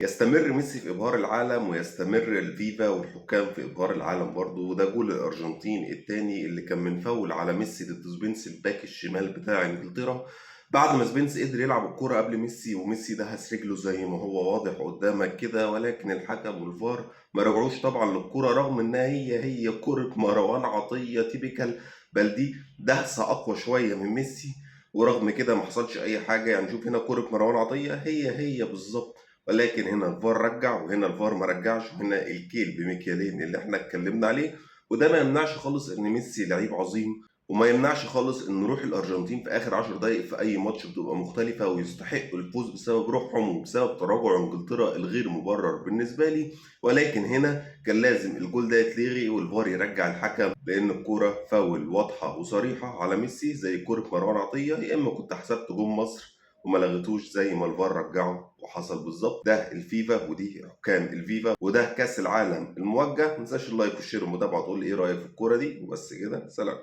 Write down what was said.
يستمر ميسي في إبهار العالم ويستمر الفيفا والحكام في إبهار العالم برضه، وده جول الأرجنتين التاني اللي كان من فاول على ميسي ضد سبنس الباك الشمال بتاع إنجلترا، بعد ما سبنس قدر يلعب الكرة قبل ميسي وميسي دهس رجله زي ما هو واضح قدامك كده، ولكن الحكم والفار ما رجعوش طبعا للكرة رغم إنها هي كرة مروان عطية تيبيكال، بل دي دهسة أقوى شوية من ميسي، ورغم كده ما حصلش أي حاجة. يعني شوف هنا كرة مروان عطية هي بالظبط، ولكن هنا الفار رجع وهنا الفار ما رجعش، وهنا الكيل بمكيالين اللي احنا اتكلمنا عليه. وده ما يمنعش خالص ان ميسي لعيب عظيم، وما يمنعش خالص ان روح الارجنتين في اخر 10 دقائق في اي ماتش بتبقى مختلفه، ويستحقوا الفوز بسبب روحهم وبسبب تراجع انجلترا الغير مبرر بالنسبه لي. ولكن هنا كان لازم الجول ده يتلغي والفار يرجع الحكم، لان الكوره فاول واضحه وصريحه على ميسي زي كوره مروان عطيه، يا اما كنت حسبت جول مصر وما لغيتوش زي ما الفار رجعه وحصل بالظبط. ده الفيفا ودي حكام الفيفا وده كاس العالم الموجه. ما تنساش اللايك والشير والمتابعه، تقول لي ايه رايك في الكوره دي. وبس كده، سلام.